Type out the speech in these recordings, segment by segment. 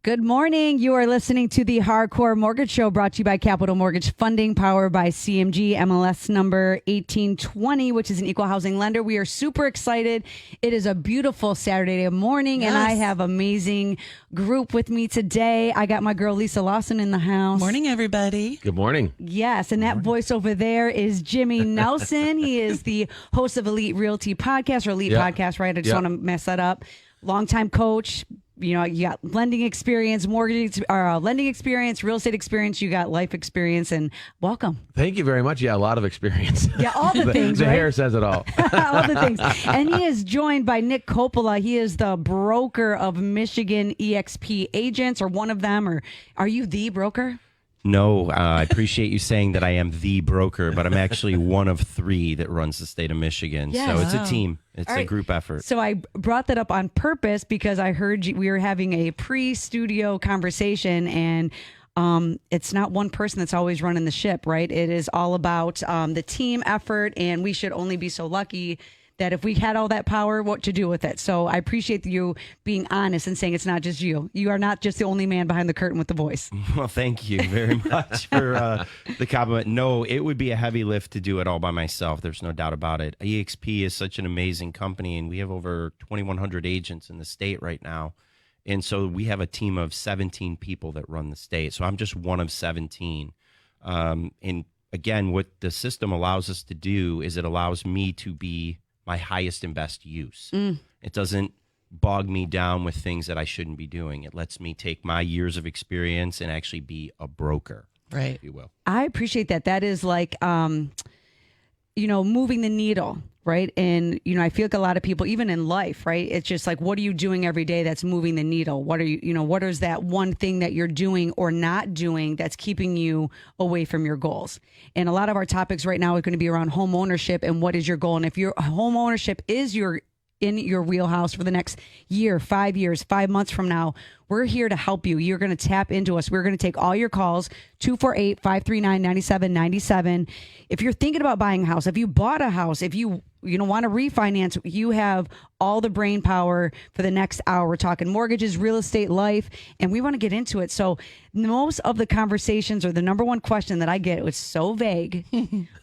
Good morning. You are listening to the Hardcore Mortgage Show, brought to you by Capital Mortgage Funding, powered by CMG, MLS number 1820, which is an equal housing lender. We are super excited. It is a beautiful Saturday morning, and I have amazing group with me today. I got my girl Lisa Lawson in the house. Morning, everybody. Good morning. Yes, and that voice over there is Jimmy Nelson. He is the host of Elite Realty Podcast, or Elite Podcast, right? I just want to mess that up. Longtime coach. You know, you got lending experience, lending experience, real estate experience. You got life experience, and welcome. Thank you very much. Yeah, a lot of experience. Yeah, all the things, the right? hair says it all. All the things. And he is joined by Nick Coppola. He is the broker of Michigan EXP agents, or one of them, or are you the broker? No, I appreciate you saying that I am the broker, but I'm actually one of three that runs the state of Michigan. Yes. So it's a team. It's All a right. group effort. So I brought that up on purpose because I heard we were having a pre-studio conversation, and it's not one person that's always running the ship, right? It is all about the team effort, and we should only be so lucky that if we had all that power, what to do with it. So I appreciate you being honest and saying it's not just you. You are not just the only man behind the curtain with the voice. Well, thank you very much for the compliment. No, it would be a heavy lift to do it all by myself. There's no doubt about it. EXP is such an amazing company, and we have over 2,100 agents in the state right now. And so we have a team of 17 people that run the state. So I'm just one of 17. And again, what the system allows us to do is it allows me to be my highest and best use. It doesn't bog me down with things that I shouldn't be doing. It lets me take my years of experience and actually be a broker, Right. if you will. I appreciate that. That is like, moving the needle, right? And, I feel like a lot of people, even in life, right? It's just like, what are you doing every day that's moving the needle? What are what is that one thing that you're doing or not doing that's keeping you away from your goals? And a lot of our topics right now are going to be around home ownership and what is your goal. And if your home ownership is in your wheelhouse for the next year, 5 years, 5 months from now, we're here to help you. You're going to tap into us. We're going to take all your calls, 248-539-9797. If you're thinking about buying a house, if you bought a house, if you want to refinance, you have all the brain power for the next hour. We're talking mortgages, real estate, life, and we want to get into it. So most of the conversations, or the number one question that I get, was so vague,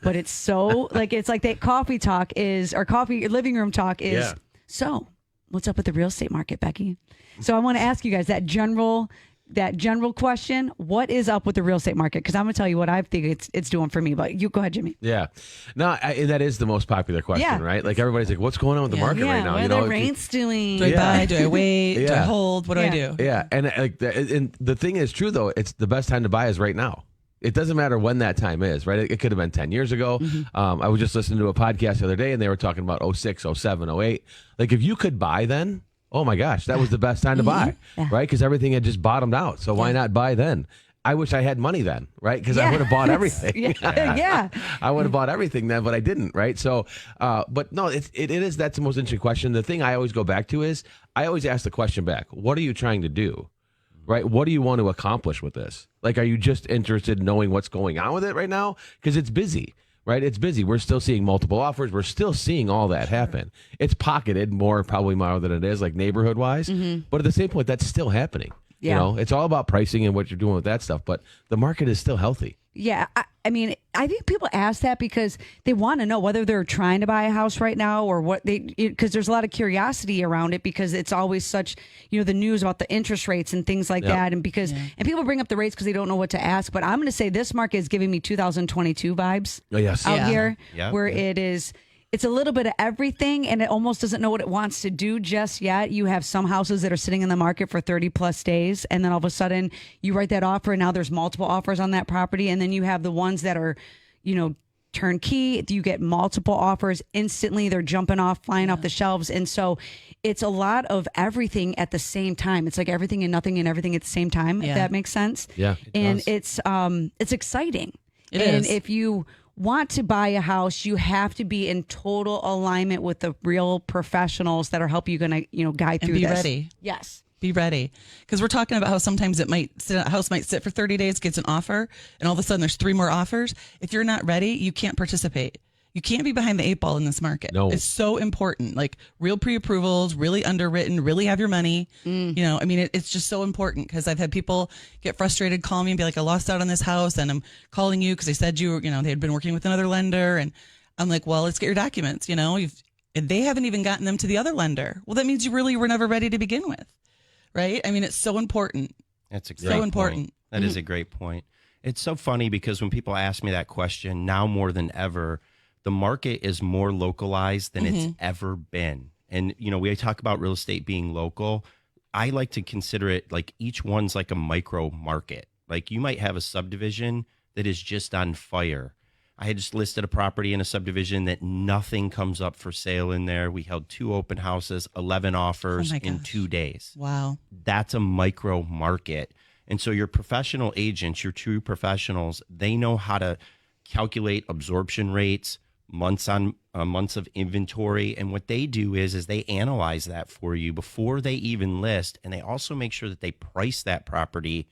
but it's so it's like that coffee talk is, or living room talk is. Yeah. So what's up with the real estate market, Becky? So I want to ask you guys that general question. What is up with the real estate market? Because I'm going to tell you what I think it's doing for me. But you go ahead, Jimmy. Yeah. No, that is the most popular question, right? Like, everybody's like, what's going on with the market right now? What are the rates doing? Do I buy? Do I wait? Do I hold? What do I do? Yeah. And and the thing is true, though. It's the best time to buy is right now. It doesn't matter when that time is, right? It could have been 10 years ago. I was just listening to a podcast the other day, and they were talking about 06, 07, 08. Like, if you could buy then, oh my gosh, that was the best time to buy, right? Because everything had just bottomed out. So why not buy then? I wish I had money then, right? Because I would have bought everything. I would have bought everything then, but I didn't, right? So, but no, it is, that's the most interesting question. The thing I always go back to is, I always ask the question back, what are you trying to do? Right? What do you want to accomplish with this? Like, are you just interested in knowing what's going on with it right now? Because it's busy, right? It's busy. We're still seeing multiple offers. We're still seeing all that happen. It's pocketed probably more than it is, like, neighborhood wise. But at the same point, that's still happening. Yeah. It's all about pricing and what you're doing with that stuff. But the market is still healthy. Yeah. I mean, I think people ask that because they want to know whether they're trying to buy a house right now, or what because there's a lot of curiosity around it, because it's always such, the news about the interest rates and things like that. And and people bring up the rates because they don't know what to ask. But I'm going to say this market is giving me 2022 vibes out here, where it is. It's a little bit of everything, and it almost doesn't know what it wants to do just yet. You have some houses that are sitting in the market for 30 plus days, and then all of a sudden you write that offer, and now there's multiple offers on that property. And then you have the ones that are, turnkey. You get multiple offers instantly. They're jumping off, flying off the shelves. And so it's a lot of everything at the same time. It's like everything and nothing and everything at the same time, if that makes sense. Yeah. It's exciting. It and is. if you want to buy a house, you have to be in total alignment with the real professionals that are helping you guide through be this. ready. Yes. Be ready. Because we're talking about how sometimes a house might sit for 30 days, gets an offer, and all of a sudden there's 3 more offers. If you're not ready, you can't participate. You can't be behind the 8 ball in this market. No. It's so important. Like real pre-approvals, really underwritten, really have your money. You know, I mean, it's just so important because I've had people get frustrated, call me and be like, I lost out on this house and I'm calling you because they said you know, they had been working with another lender. And I'm like, well, let's get your documents. You know, and they haven't even gotten them to the other lender. Well, that means you really were never ready to begin with. Right. I mean, it's so important. That's a great So point. important. That is a great point. It's so funny because when people ask me that question now more than ever, the market is more localized than it's ever been. And, you know, we talk about real estate being local. I like to consider it like each one's like a micro market. Like you might have a subdivision that is just on fire. I had just listed a property in a subdivision that nothing comes up for sale in there. We held 2 open houses, 11 offers in 2 days. Wow. That's a micro market. And so your professional agents, your true professionals, they know how to calculate absorption rates, months of inventory. And what they do is they analyze that for you before they even list. And they also make sure that they price that property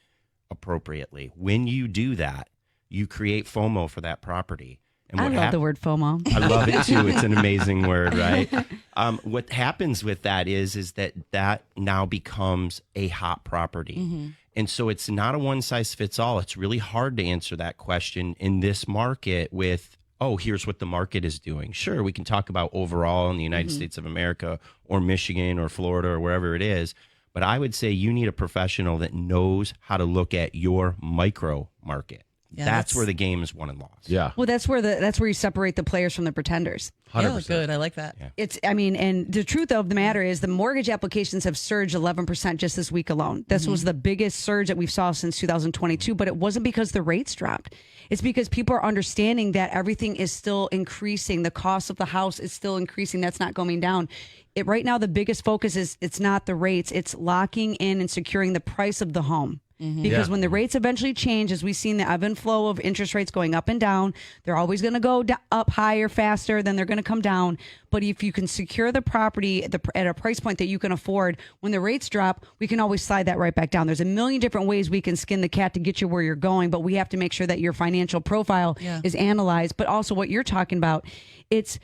appropriately. When you do that, you create FOMO for that property. And I love the word FOMO. I love it too. It's an amazing word, right? What happens with that is that now becomes a hot property. And so it's not a one size fits all. It's really hard to answer that question in this market with, oh, here's what the market is doing. Sure, we can talk about overall in the United States of America or Michigan or Florida or wherever it is. But I would say you need a professional that knows how to look at your micro market. Yeah, that's where the game is won and lost. Yeah. Well, that's where you separate the players from the pretenders. 100%. Yeah, good. I like that. Yeah. It's, I mean, and the truth of the matter is the mortgage applications have surged 11% just this week alone. This was the biggest surge that we've saw since 2022, but it wasn't because the rates dropped. It's because people are understanding that everything is still increasing. The cost of the house is still increasing. That's not going down. Right now, the biggest focus is it's not the rates. It's locking in and securing the price of the home. Because when the rates eventually change, as we've seen the ebb and flow of interest rates going up and down, they're always going to go up higher, faster, then they're going to come down. But if you can secure the property at a price point that you can afford, when the rates drop, we can always slide that right back down. There's a million different ways we can skin the cat to get you where you're going, but we have to make sure that your financial profile is analyzed. But also what you're talking about, it's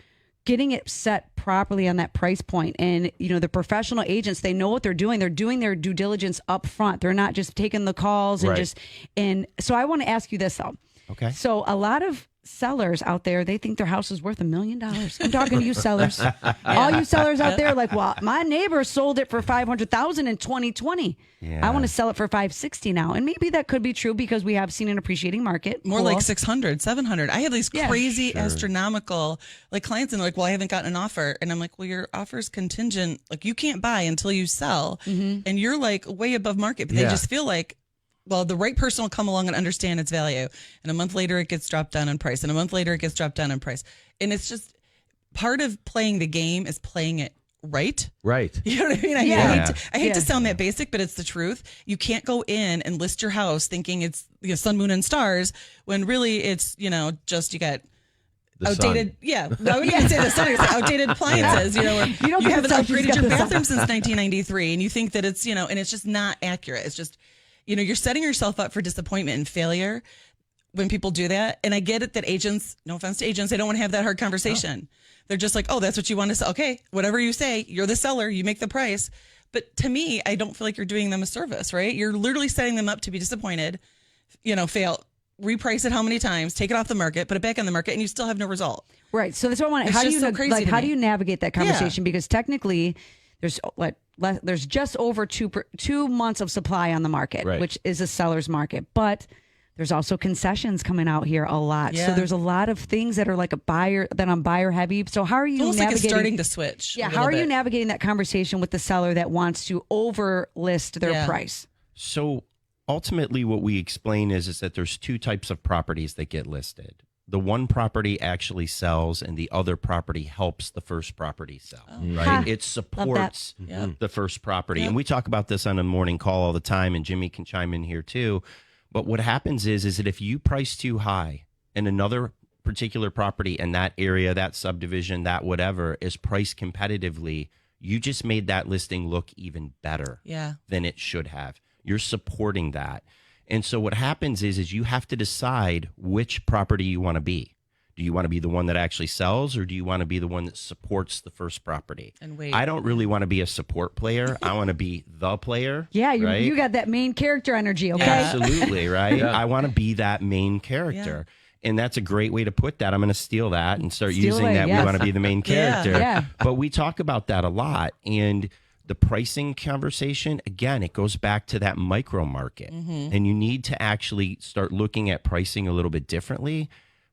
getting it set properly on that price point. And, you know, the professional agents, they know what they're doing. They're doing their due diligence up front. They're not just taking the calls and and so I want to ask you this though. Okay. So a lot of sellers out there, they think their house is worth $1 million. I'm talking to you sellers. All you sellers out there like, well, my neighbor sold it for $500,000 in 2020. I want to sell it for $560 now. And maybe that could be true because we have seen an appreciating market. More like 600, 700. I have these crazy Sure. astronomical like clients and they're like, well, I haven't gotten an offer. And I'm like, well, your offer's contingent. Like you can't buy until you sell. And you're like way above market, but they just feel like, well, the right person will come along and understand its value. And a month later, it gets dropped down in price. And a month later, it gets dropped down in price. And it's just part of playing the game is playing it right. Right. You know what I mean? I hate to sound that basic, but it's the truth. You can't go in and list your house thinking it's sun, moon, and stars when really it's, you know, just you got The outdated. sun. Yeah. I was going to say the sun. It's outdated appliances, you know, where you haven't upgraded your bathroom since 1993 and you think that it's, you know, and it's just not accurate. It's just, you know, you're setting yourself up for disappointment and failure when people do that. And I get it that agents, no offense to agents, they don't want to have that hard conversation. They're just like, oh, that's what you want to say. Okay, whatever you say, you're the seller, you make the price. But to me, I don't feel like you're doing them a service, right? You're literally setting them up to be disappointed, you know, fail, reprice it how many times, take it off the market, put it back on the market, and you still have no result. Right. So that's what I want. It's How do just you so crazy to how me. do you navigate that conversation? Because technically, there's just over 2 months of supply on the market, which is a seller's market, but there's also concessions coming out here a lot. So there's a lot of things that are like I'm buyer heavy. So how are you Almost navigating? like it's starting to switch. Yeah. How are you navigating that conversation with the seller that wants to overlist their price? So ultimately what we explain is that there's 2 types of properties that get listed. The one property actually sells and the other property helps the first property sell, right? It supports the first property. And we talk about this on a morning call all the time, and Jimmy can chime in here too. But what happens is that if you price too high and another particular property in that area, that subdivision, that whatever is priced competitively, you just made that listing look even better than it should have. You're supporting that. And so what happens is you have to decide which property you want to be. Do you want to be the one that actually sells, or do you want to be the one that supports the first property? And wait. I don't really want to be a support player. I want to be the player. Yeah, right? you got that main character energy, okay? Absolutely, right? I want to be that main character. And that's a great way to put that. I'm going to steal that and start using that. Yes. We want to be the main character. Yeah. But we talk about that a lot. And the pricing conversation, again, it goes back to that micro market. And you need to actually start looking at pricing a little bit differently.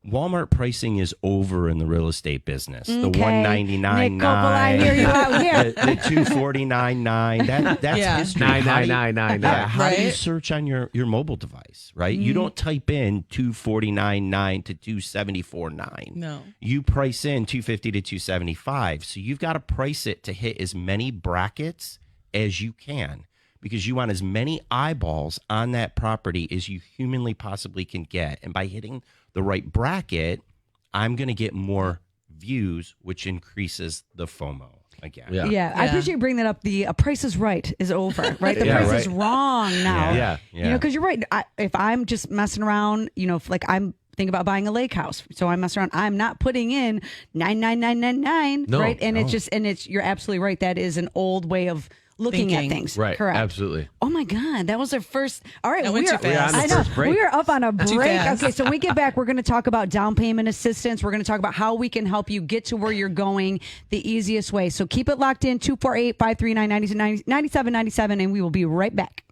Walmart pricing is over in the real estate business. The $199.9, Nick Coppola, I hear you out here. the $249.9. That's history. 99999. Yeah, how do you Right. search on your mobile device, right? You don't type in 249.9 to 274.9. No. You price in 250 to 275. So you've got to price it to hit as many brackets as you can, because you want as many eyeballs on that property as you humanly possibly can get. And by hitting the right bracket, I'm going to get more views, which increases the FOMO again. Yeah, I appreciate you bringing that up. The Price is Right is over, right? The Price is wrong now. Yeah. You know, because you're right. If I'm just messing around, you know, if, like I'm thinking about buying a lake house, so I'm messing around. I'm not putting in 99999, right? And you're absolutely right. That is an old way of looking at things. Right. Correct. Absolutely. Oh my God, that was our first. All right, That went too fast. I know. first break. We are up on a break. fast. Okay, so when we get back, we're going to talk about down payment assistance. We're going to talk about how we can help you get to where you're going the easiest way. So keep it locked in, 248-539-9797, and we will be right back.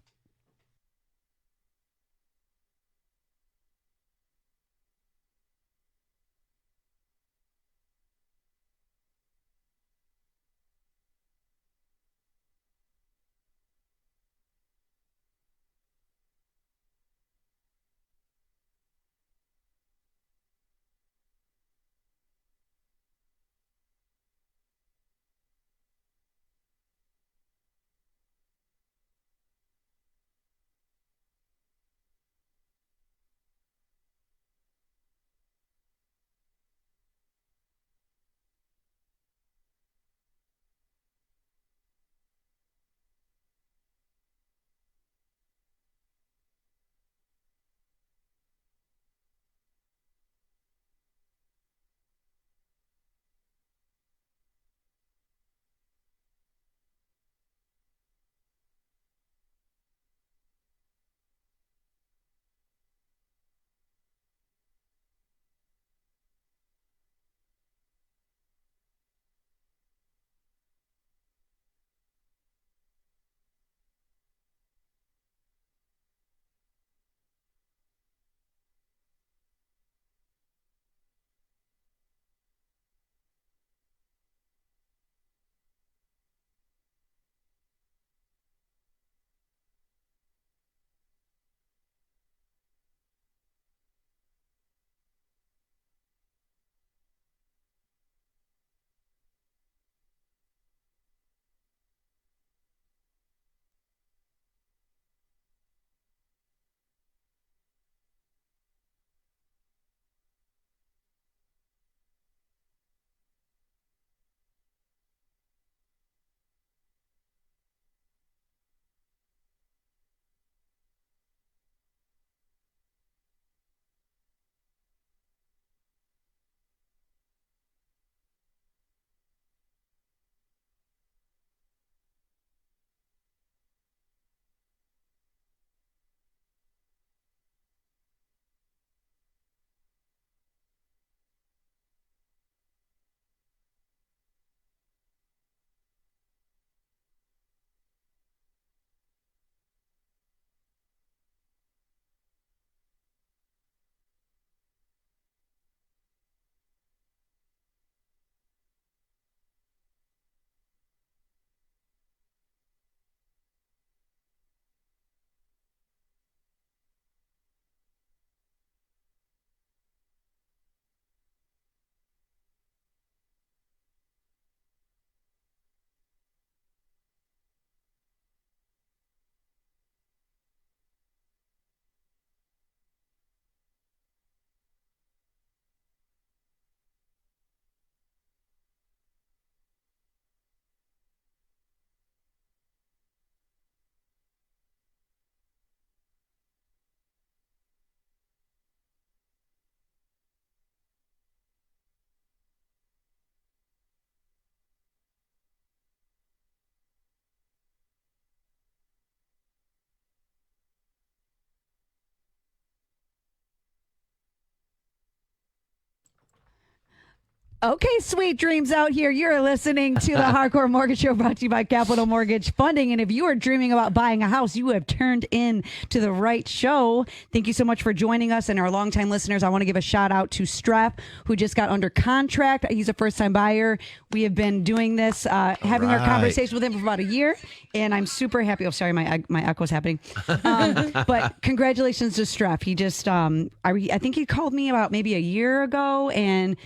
Okay, sweet dreams out here. You're listening to the Hardcore Mortgage Show brought to you by Capital Mortgage Funding. And if you are dreaming about buying a house, you have turned in to the right show. Thank you so much for joining us. And our longtime listeners, I want to give a shout out to Streff, who just got under contract. He's a first time buyer. We have been doing this, having our conversation with him for about a year. And I'm super happy. Oh, sorry, my echo's happening. But congratulations to Streff. He just, I think he called me about maybe a year ago. And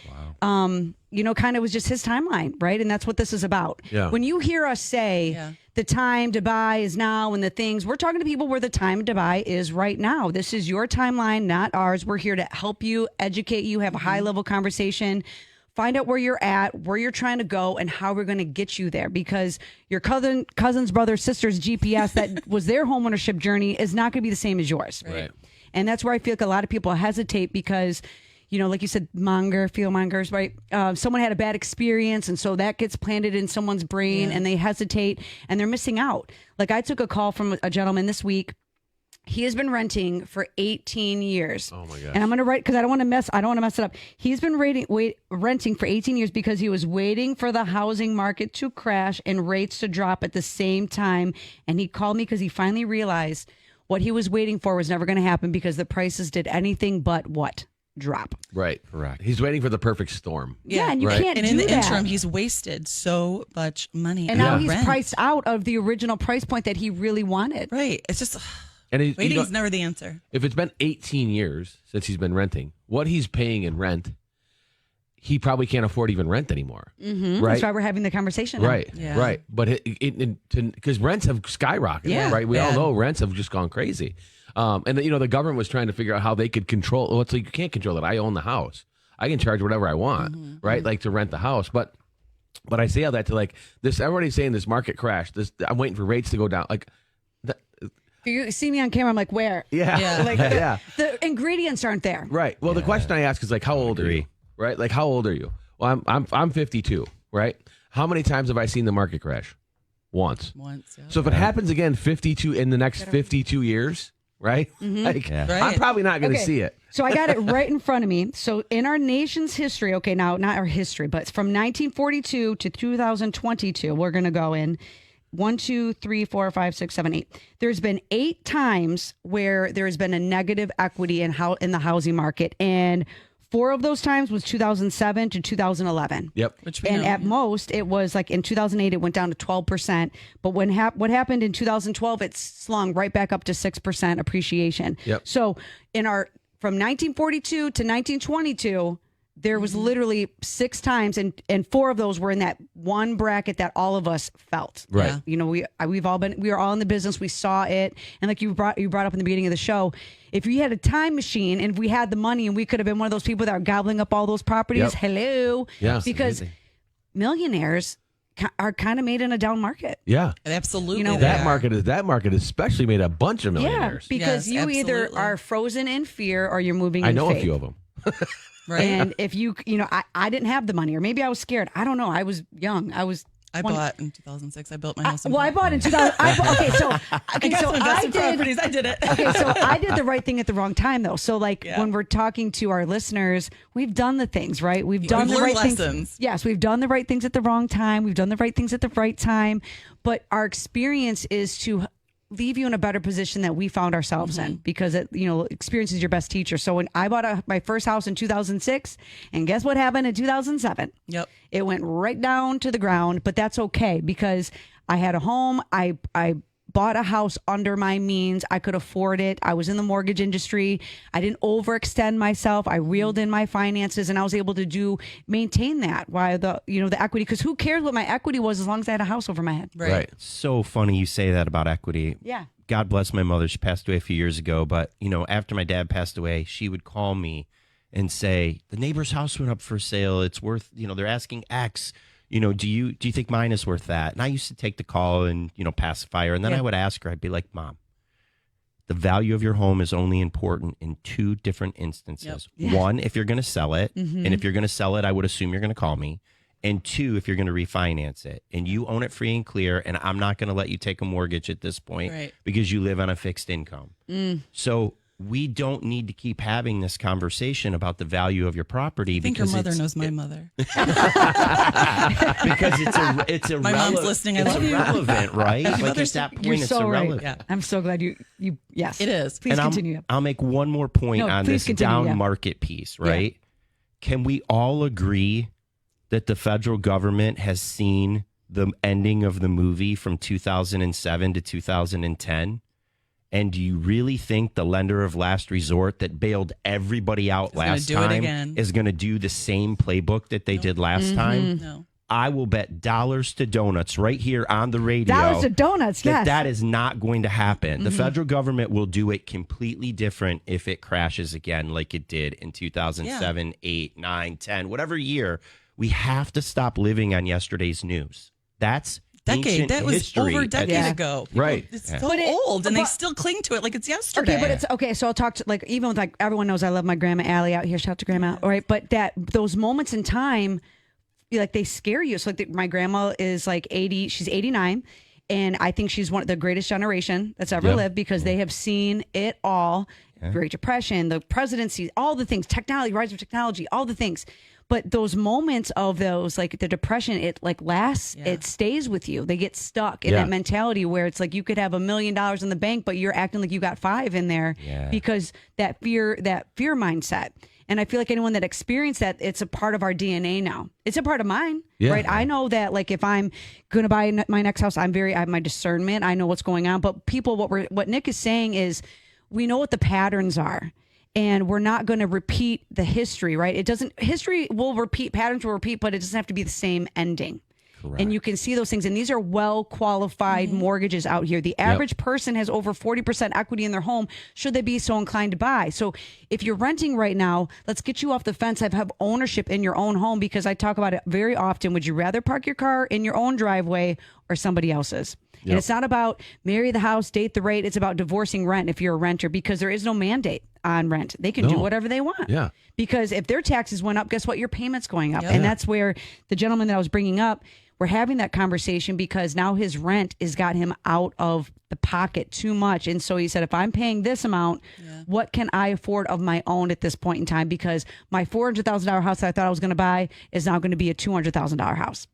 kind of was just his timeline, right? And that's what this is about. Yeah. When you hear us say the time to buy is now and the things, we're talking to people where the time to buy is right now. This is your timeline, not ours. We're here to help you, educate you, have a high level conversation, find out where you're at, where you're trying to go, and how we're going to get you there. Because your cousin's brother, sister's GPS that was their homeownership journey is not going to be the same as yours. Right. And that's where I feel like a lot of people hesitate because, like you said, fear mongers, right? Someone had a bad experience, and so that gets planted in someone's brain, and they hesitate, and they're missing out. Like I took a call from a gentleman this week. He has been renting for 18 years. Oh my gosh! And I'm going to write because I don't want to mess it up. He's been renting for 18 years because he was waiting for the housing market to crash and rates to drop at the same time. And he called me because he finally realized what he was waiting for was never going to happen because the prices did anything but what? Drop. Right. Correct. He's waiting for the perfect storm. Yeah, and you Right. can't And do in the that. interim, he's wasted so much money. And now on he's rent. priced out of the original price point that he really wanted. Right. It's just And waiting is never the answer. if it's been 18 years since he's been renting, what he's paying in rent, he probably can't afford even rent anymore. Mm-hmm. Right. That's why we're having the conversation now. Right. Yeah. Right. But because rents have skyrocketed. Yeah. Right. We all Yeah. know rents have just gone crazy. And the government was trying to figure out how they could control. Well, it's like you can't control it. I own the house. I can charge whatever I want, right? Like to rent the house. But I say all that to like this. Everybody's saying this market crash. I'm waiting for rates to go down. Like, If you see me on camera, I'm like, where? yeah, Yeah. Like yeah, the ingredients aren't there. right. Well, the question I ask is like, how old are you? Right? Like, how old are you? Well, I'm 52. Right? How many times have I seen the market crash? Once. Once. Yeah. So if it happens again 52 in the next 52 years, right? Like, Right. I'm probably not going to Okay. see it. So I got it right in front of me. So in our nation's history, okay, now not our history, but from 1942 to 2022, we're going to go in 1, 2, 3, 4, 5, 6, 7, 8. There's been 8 times where there has been a negative equity in the housing market, and 4 of those times was 2007 to 2011. Yep. Which we And know. at most, it was like in 2008, it went down to 12%. But what happened in 2012, it slung right back up to 6% appreciation. Yep. So from 1942 to 1922, there was literally 6 times, and 4 of those were in that one bracket that all of us felt. Right. Yeah. We were all in the business. We saw it, and like you brought up in the beginning of the show, if we had a time machine and if we had the money and we could have been one of those people that are gobbling up all those properties. Yep. Hello, Yeah. because millionaires are kind of made in a down market. Yeah. Absolutely. You know, they That are. market especially made a bunch of millionaires. Yeah, because Yes, you either absolutely. are frozen in fear or you're moving I in know faith. a few of them. Right. And if I didn't have the money, or maybe I was scared. I don't know. I was young. I bought in 2006. I built my house. I bought in 2000. I got some investment properties. I did it. Okay, so I did the right thing at the wrong time, though. So, like, Yeah. when we're talking to our listeners, we've done the things, right? We've done We've the right learned things. lessons. Yes, we've done the right things at the wrong time. We've done the right things at the right time. But our experience is to leave you in a better position that we found ourselves in, because experience is your best teacher. So when I bought my first house in 2006, and guess what happened in 2007? Yep. It went right down to the ground, but that's okay because I had a home. I bought a house under my means. I could afford it. I was in the mortgage industry. I didn't overextend myself. I reeled in my finances, and I was able to maintain that while the equity, because who cares what my equity was as long as I had a house over my head. Right. So funny you say that about equity. Yeah. God bless my mother. She passed away a few years ago, but after my dad passed away, she would call me and say, the neighbor's house went up for sale. It's worth, they're asking X. Do you think mine is worth that? And I used to take the call and, pacify her. And then I would ask her, I'd be like, Mom, the value of your home is only important in 2 different instances. Yep. Yeah. 1, if you're going to sell it. And if you're going to sell it, I would assume you're going to call me. And 2, if you're going to refinance it. And you own it free and clear. And I'm not going to let you take a mortgage at this point Right. because you live on a fixed income. So we don't need to keep having this conversation about the value of your property. I think your mother knows my mother. Because it's irrelevant. My mom's listening. I love you. Irrelevant, right? Like at that point, You're it's so irrelevant. right. I'm so glad you yes. It is. Please And continue. I'll make one more point No, on please this continue, down market piece, right? Can we all agree that the federal government has seen the ending of the movie from 2007 to 2010? And do you really think the lender of last resort that bailed everybody out last time is going to do the same playbook that they did last time? No. I will bet dollars to donuts right here on the radio. Dollars to donuts, yes. That is not going to happen. The federal government will do it completely different if it crashes again like it did in 2007, 8, 9, 10, whatever year. We have to stop living on yesterday's news. That's ancient that was history. over a decade ago. Right. It's so old, and they still cling to it like it's yesterday. Okay, but it's okay. So I'll talk to even with everyone knows I love my grandma Allie out here. Shout out to grandma. All right, but those moments in time, like they scare you. So like my grandma is like 80. She's 89, and I think she's one of the greatest generation that's ever lived because they have seen it all. Great Depression, the presidency, all the things, technology, rise of technology, all the things. But those moments of those, like the depression, it like lasts, it stays with you. They get stuck in that mentality where it's like you could have $1 million in the bank, but you're acting like you got 5 in there because that fear mindset. And I feel like anyone that experienced that, it's a part of our DNA now. It's a part of mine, right? I know that like if I'm going to buy my next house, I have my discernment. I know what's going on. But people, what Nick is saying is we know what the patterns are. And we're not going to repeat the history, right? History will repeat, patterns will repeat, but it doesn't have to be the same ending. Correct. And you can see those things. And these are well-qualified mortgages out here. The average person has over 40% equity in their home, should they be so inclined to buy. So if you're renting right now, let's get you off the fence. Have ownership in your own home because I talk about it very often. Would you rather park your car in your own driveway or somebody else's? Yep. And it's not about marry the house, date the rate. It's about divorcing rent if you're a renter because there is no mandate on rent. They can do whatever they want. Yeah. Because if their taxes went up, guess what? Your payment's going up. And that's where the gentleman that I was bringing up, we're having that conversation because now his rent has got him out of the pocket too much. And so he said, if I'm paying this amount, what can I afford of my own at this point in time? Because my $400,000 house that I thought I was going to buy is now going to be a $200,000 house.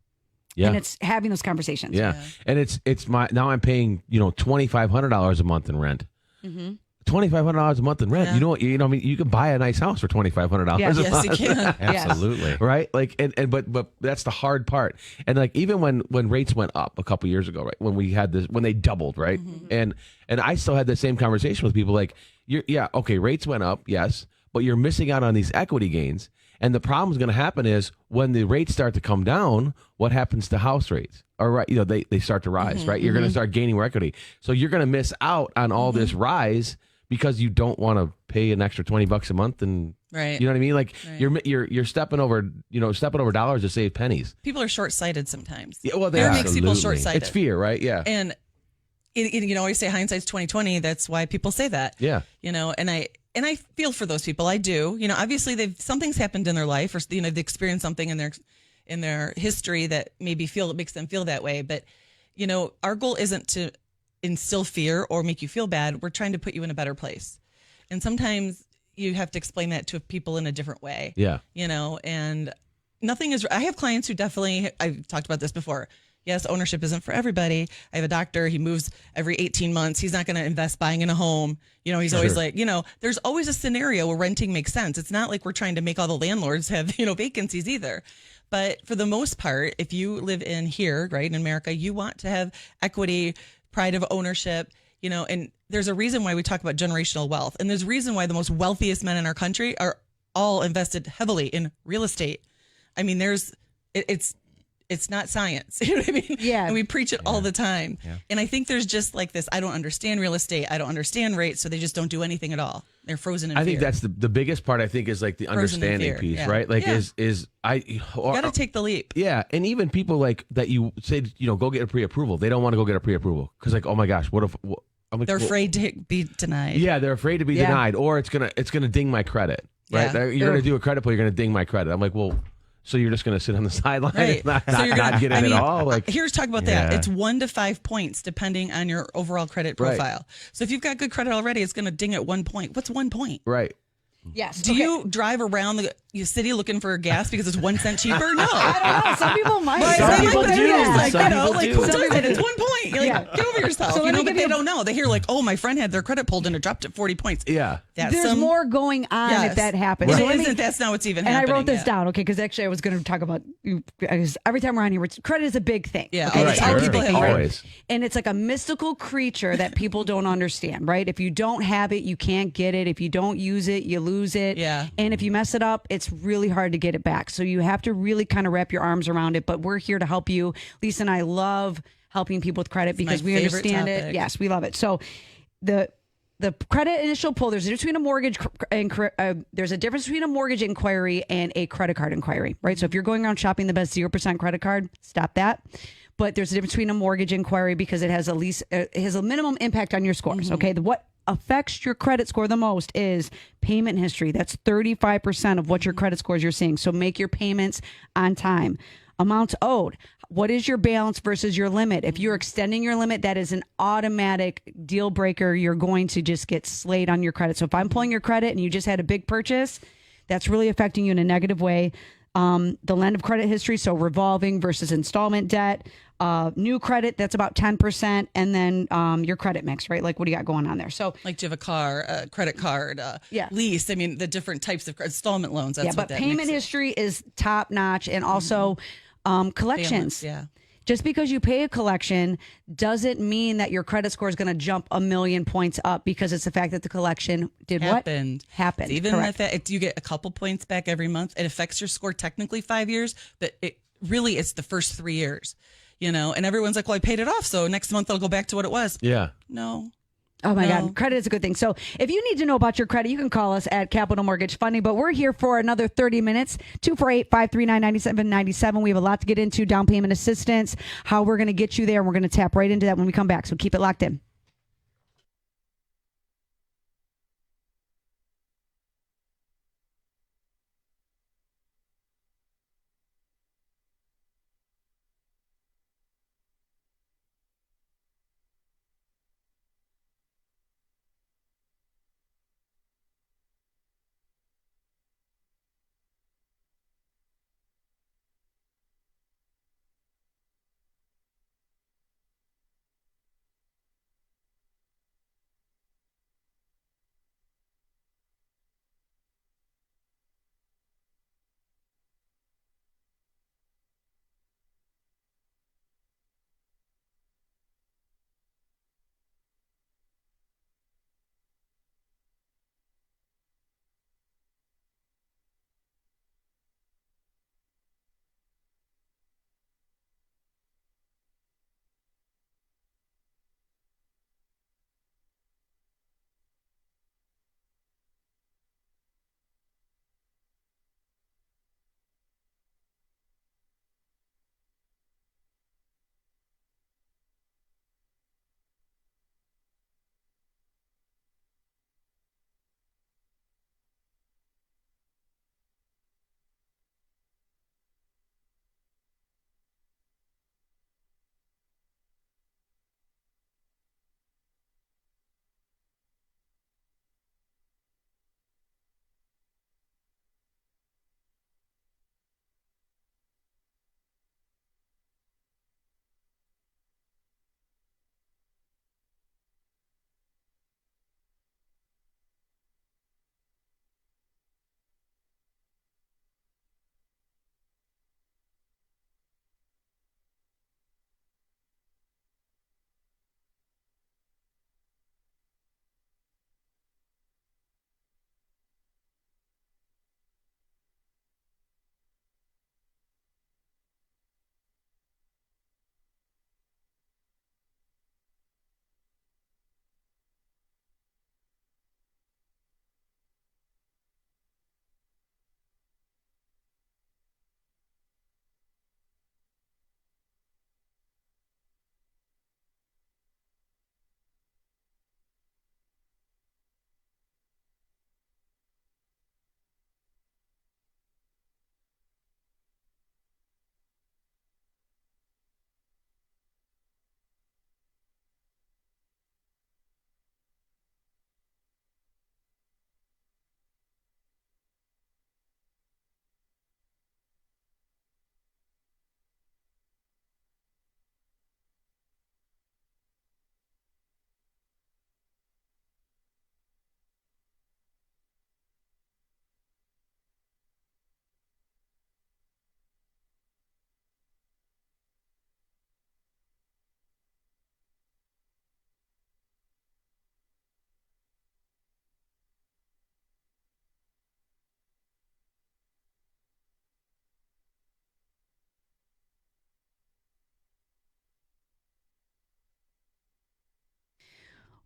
Yeah. And it's having those conversations. Yeah. And it's now I'm paying, $2,500 a month in rent. Mm-hmm. $2,500 a month in rent. Yeah. I mean, you can buy a nice house for $2,500 a month. Yes, you can. Absolutely. Right? Like, but that's the hard part. And like, even when rates went up a couple years ago, right? When they doubled, right? Mm-hmm. And I still had the same conversation with people like, rates went up, yes, but you're missing out on these equity gains. And the problem is going to happen is when the rates start to come down, what happens to house rates? Or right, they start to rise, right? You're going to start gaining more equity. So you're going to miss out on all this rise because you don't want to pay an extra $20 a month, and you know what I mean. Like you're stepping over dollars to save pennies. People are short sighted sometimes. Yeah, well, fear makes people short sighted. It's fear, right? Yeah, and always say hindsight's 20/20. That's why people say that. Yeah, and I feel for those people. I do. Obviously something's happened in their life, or they've experienced something in their history that maybe makes them feel that way. But our goal isn't to instill fear or make you feel bad. We're trying to put you in a better place. And sometimes you have to explain that to people in a different way. Yeah. And nothing is, I have clients who definitely, I've talked about this before. Yes, ownership isn't for everybody. I have a doctor, he moves every 18 months. He's not going to invest buying in a home. He's always like, there's always a scenario where renting makes sense. It's not like we're trying to make all the landlords have, vacancies either. But for the most part, if you live in here, right, in America, you want to have equity, pride of ownership, and there's a reason why we talk about generational wealth. And there's a reason why the most wealthiest men in our country are all invested heavily in real estate. I mean, it's not science. You know what I mean? Yeah. And we preach it all the time. Yeah. And I think there's just like this, I don't understand real estate. I don't understand rates. So they just don't do anything at all. They're frozen in fear. I think that's the biggest part, I think, is like the understanding piece, right? Like you got to take the leap. Yeah. And even people like that you said, go get a pre-approval. They don't want to go get a pre-approval because like, oh my gosh, what if they're afraid to be denied. Yeah. They're afraid to be denied, or it's going to ding my credit, right? Yeah. You're going to do a credit pull. You're going to ding my credit. I'm like, well, So you're just going to sit on the sideline Right. and not, So not, you're gonna, not get it at all? Like, here's talk about that. Yeah. It's 1 to 5 points depending on your overall credit Right. profile. So if you've got good credit already, it's going to ding at 1 point. What's 1 point? right. Yes. Do you drive around the city looking for gas because it's 1 cent cheaper? No. I don't know. Some people might. Some people do. Like, Some you know, people like, do. who does it? It's 1 point. You're like, Yeah. get over yourself. So let me but give they you- don't know. They hear like, oh, my friend had their credit pulled and it dropped at 40 points. Yeah. That's There's more going on Yes. if that happens. It So let me- isn't. That's not what's even and happening. I wrote this yet. down, okay, because actually I was going to talk about because every time we're on here, credit is a big thing. Yeah, okay? all It's the time. always a People big have thing, right? Always. And it's like a mystical creature that people don't understand, right? If you don't have it, you can't get it. If you don't use it, you lose it. Yeah. And if you mess it up, it's really hard to get it back. So you have to really kind of wrap your arms around it. But we're here to help you. Lisa and I love helping people with credit because my we favorite understand it. topic. Yes, we love it. So the credit initial pull, there's a difference between a mortgage and there's a difference between a mortgage inquiry and a credit card inquiry, right? So if you're going around shopping the best 0% credit card, stop that. But there's a difference between a mortgage inquiry because it has it has a minimum impact on your scores. Okay, what affects your credit score the most is payment history. That's 35% of what your credit scores you're seeing. So make your payments on time. Amounts owed. What is your balance versus your limit? If you're extending your limit, that is an automatic deal breaker. You're going to just get slayed on your credit. So if I'm pulling your credit and you just had a big purchase, that's really affecting you in a negative way. The lend of credit history, so revolving versus installment debt. New credit, that's about 10%. And then your credit mix, right? Like what do you got going on there? So Like, do you have a car, a credit card, Yeah. lease? I mean, the different types of installment loans. That's yeah, what but that payment mix is. history is top notch, and also collections. Balance, yeah. Just because you pay a collection doesn't mean that your credit score is going to jump a million points up because it's the fact that the collection did Happened. what happened. Even Correct. if that, you get a couple points back every month, it affects your score technically 5 years, but it really it's the first 3 years, and everyone's like, well, I paid it off, so next month I'll go back to what it was. Yeah. No. Oh my No. God. Credit is a good thing. So if you need to know about your credit, you can call us at Capital Mortgage Funding, but we're here for another 30 minutes, 248-539-9797. We have a lot to get into, down payment assistance, how we're going to get you there. And we're going to tap right into that when we come back. So keep it locked in.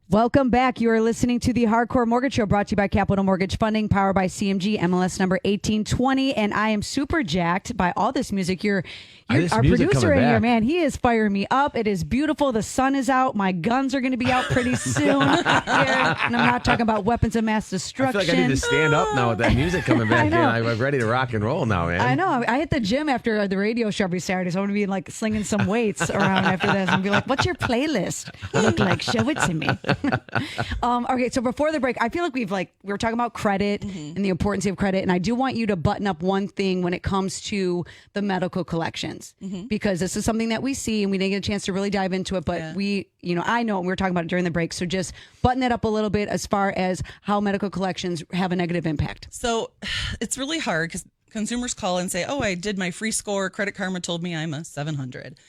Welcome back. You are listening to the Hardcore Mortgage Show, brought to you by Capital Mortgage Funding, powered by CMG, MLS number 1820. And I am super jacked by all this music. This Our music producer coming in here, back. man, he is firing me up. It is beautiful. The sun is out. My guns are going to be out pretty soon. And I'm not talking about weapons of mass I destruction. feel like I need to stand up now with that music coming back in. I'm ready to rock and roll now, man. I know. I hit the gym after the radio show every Saturday, so I'm going to be like slinging some weights around after this and be like, what's your playlist look like? Show it to me. Okay, so before the break, I feel like we were talking about credit and the importance of credit, and I do want you to button up one thing when it comes to the medical collections, because this is something that we see, and we didn't get a chance to really dive into it, but I know, and we were talking about it during the break, so just button that up a little bit as far as how medical collections have a negative impact. So it's really hard because consumers call and say, oh, I did my free score. Credit Karma told me I'm a 700.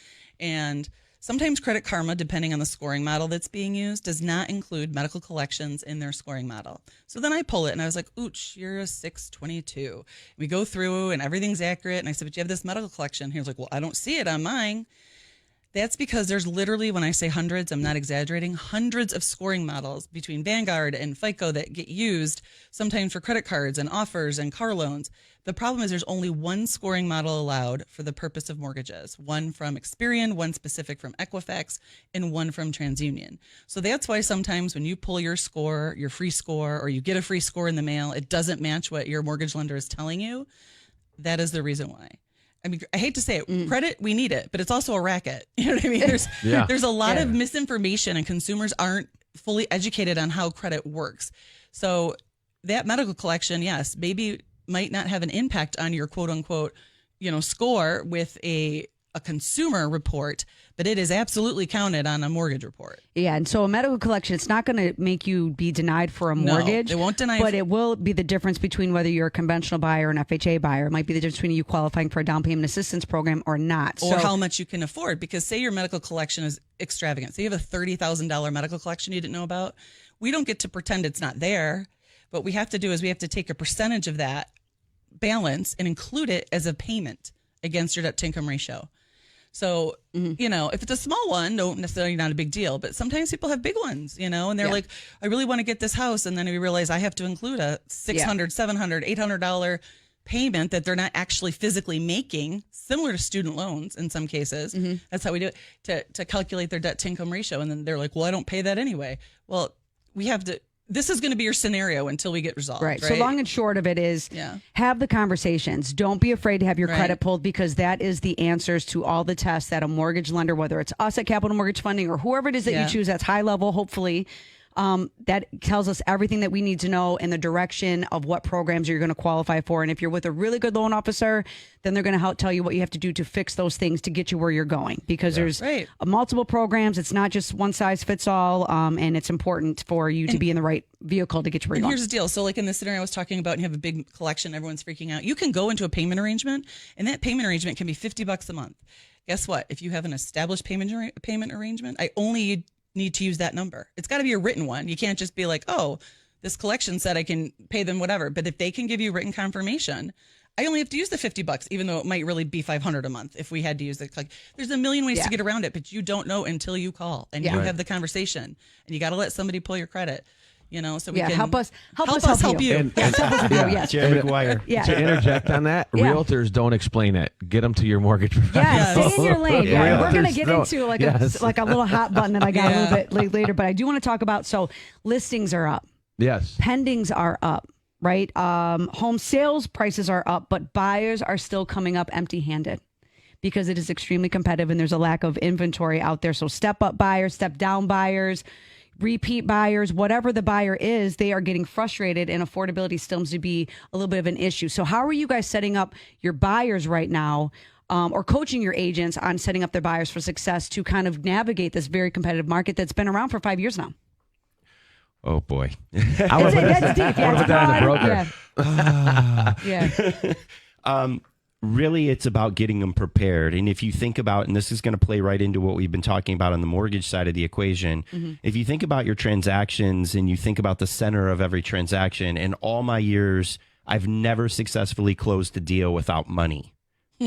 And sometimes Credit Karma, depending on the scoring model that's being used, does not include medical collections in their scoring model. So then I pull it and I was like, ooch, you're a 622. We go through and everything's accurate. And I said, but you have this medical collection. He was like, well, I don't see it on mine. That's because there's literally, when I say hundreds, I'm not exaggerating, hundreds of scoring models between Vanguard and FICO that get used sometimes for credit cards and offers and car loans. The problem is there's only one scoring model allowed for the purpose of mortgages, one from Experian, one specific from Equifax, and one from TransUnion. So that's why sometimes when you pull your score, your free score, or you get a free score in the mail, it doesn't match what your mortgage lender is telling you. That is the reason why. I mean, I hate to say it, credit, we need it, but it's also a racket. You know what I mean? There's a lot of misinformation, and consumers aren't fully educated on how credit works. So that medical collection, yes, maybe might not have an impact on your quote unquote, score with a consumer report, but it is absolutely counted on a mortgage report. Yeah, and so a medical collection, it's not going to make you be denied for a mortgage. No, it won't deny. But it will be the difference between whether you're a conventional buyer or an FHA buyer. It might be the difference between you qualifying for a down payment assistance program or not. Or how much you can afford. Because say your medical collection is extravagant. Say you have a $30,000 medical collection you didn't know about. We don't get to pretend it's not there. What we have to do is we have to take a percentage of that balance and include it as a payment against your debt to income ratio. So, if it's a small one, no, necessarily not a big deal. But sometimes people have big ones, and they're like, I really want to get this house. And then we realize I have to include a $600, $700, $800 payment that they're not actually physically making, similar to student loans in some cases. That's how we do it, to calculate their debt to income ratio. And then they're like, well, I don't pay that anyway. Well, we have to. This is going to be your scenario until we get resolved. Right. So long and short of it is have the conversations. Don't be afraid to have your credit pulled, because that is the answers to all the tests that a mortgage lender, whether it's us at Capital Mortgage Funding or whoever it is that you choose that's high level, hopefully, that tells us everything that we need to know in the direction of what programs you're going to qualify for. And if you're with a really good loan officer, then they're going to help tell you what you have to do to fix those things to get you where you're going, because there's multiple programs. It's not just one size fits all. And it's important for you to be in the right vehicle to get you where you're going. Here's the deal. So like in this scenario I was talking about, and you have a big collection, everyone's freaking out. You can go into a payment arrangement, and that payment arrangement can be $50 a month. Guess what? If you have an established payment arrangement, I only need to use that number. It's got to be a written one. You can't just be like, oh, this collection said I can pay them whatever. But if they can give you written confirmation, I only have to use the $50, even though it might really be $500 a month if we had to use it. Like, there's a million ways to get around it, but you don't know until you call and you have the conversation, and you got to let somebody pull your credit. So we can help us help you. And, Jerry McGuire. To interject on that, realtors don't explain it. Get them to your mortgage professional. Yeah, stay in your lane. Yeah. We're going to get Realtors into don't. like a little hot button that I got a little bit later, but I do want to talk about, so listings are up. Yes. Pendings are up, right? Home sales prices are up, but buyers are still coming up empty-handed because it is extremely competitive and there's a lack of inventory out there. So step up buyers, step down buyers, repeat buyers, whatever the buyer is, they are getting frustrated, and affordability still seems to be a little bit of an issue. So how are you guys setting up your buyers right now, or coaching your agents on setting up their buyers for success to kind of navigate this very competitive market that's been around for 5 years now? Oh, boy. That's deep. Yeah, Really, it's about getting them prepared. And if you think about, and this is going to play right into what we've been talking about on the mortgage side of the equation, if you think about your transactions and you think about the center of every transaction, in all my years, I've never successfully closed a deal without money,